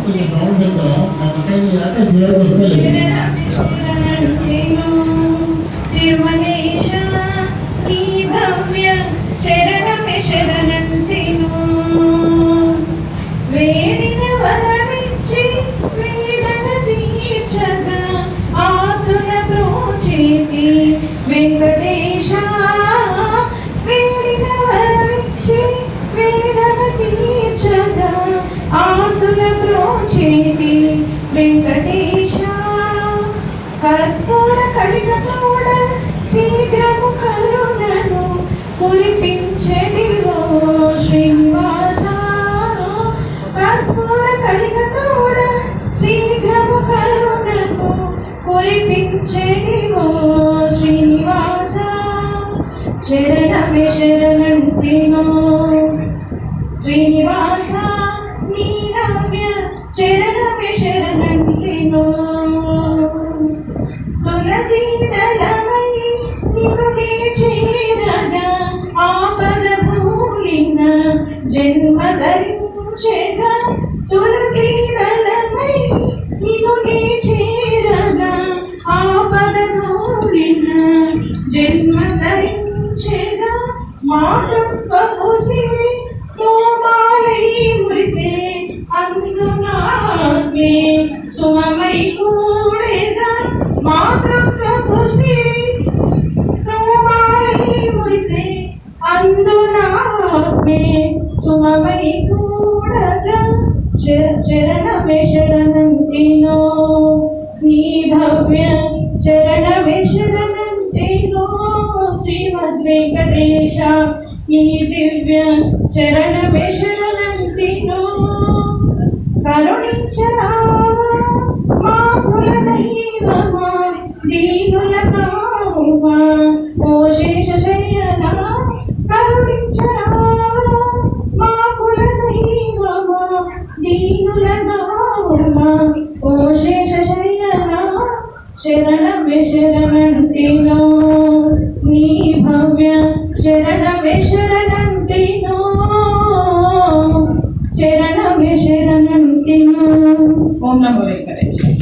కొంచెం సౌండ్ పెంచాం యాక చివరికి వస్తే తిరుమలేశ నీ భవ్య చరణమే శరణంతిను వేడిన వరమిచ్చి వేదన తీర్చగా ఆతుల బ్రోచేతి వెంకటేశ వేడిన వరమిచ్చి వేదన తీర్చగా ఆతుల బ్రోచేతి వెంకటేశ కర్పూర కళికతోడ శీఘ్రము కరుణను కురిపించడివో శ్రీనివాస కర్పూర కళికతోడ శీఘ్రము కరుణను కురిపించడివో శ్రీనివాస చరణమే శరణంతినో శ్రీనివాస నీ నవ్య చరణమే శరణంతినో తులసీదళమై నిన్ను చేరగా ఆపద భూలిన జన్మ ధరించెగా తులసీదళమై నిన్ను చేరగా ఆపద భూలిన జన్మ ధరించెగా మాతృత్వపు సిరి తోమాలై మురిసే అందునాత్మే సుమమై కూడేగా మాతృత్వపు సిరి తోమాలై మురిసే అందునాత్మే సుమమై కూడగా చరణమే శరణంతినో నీ భవ్య చరణమే శరణంతినో శ్రీమద్ వెంకటేశ ఈ దివ్య చరణమే శరణంతినో కరుణించరావా మా కుల దైవమా దీనుల కావుమా ఓ శేషశయనా కరుణించరావా మా కుల దైవమా దీనుల కావుమా ఓ శేషశయనా శరణమే శరణంతినో నీ భవ్య శరణమే శరణ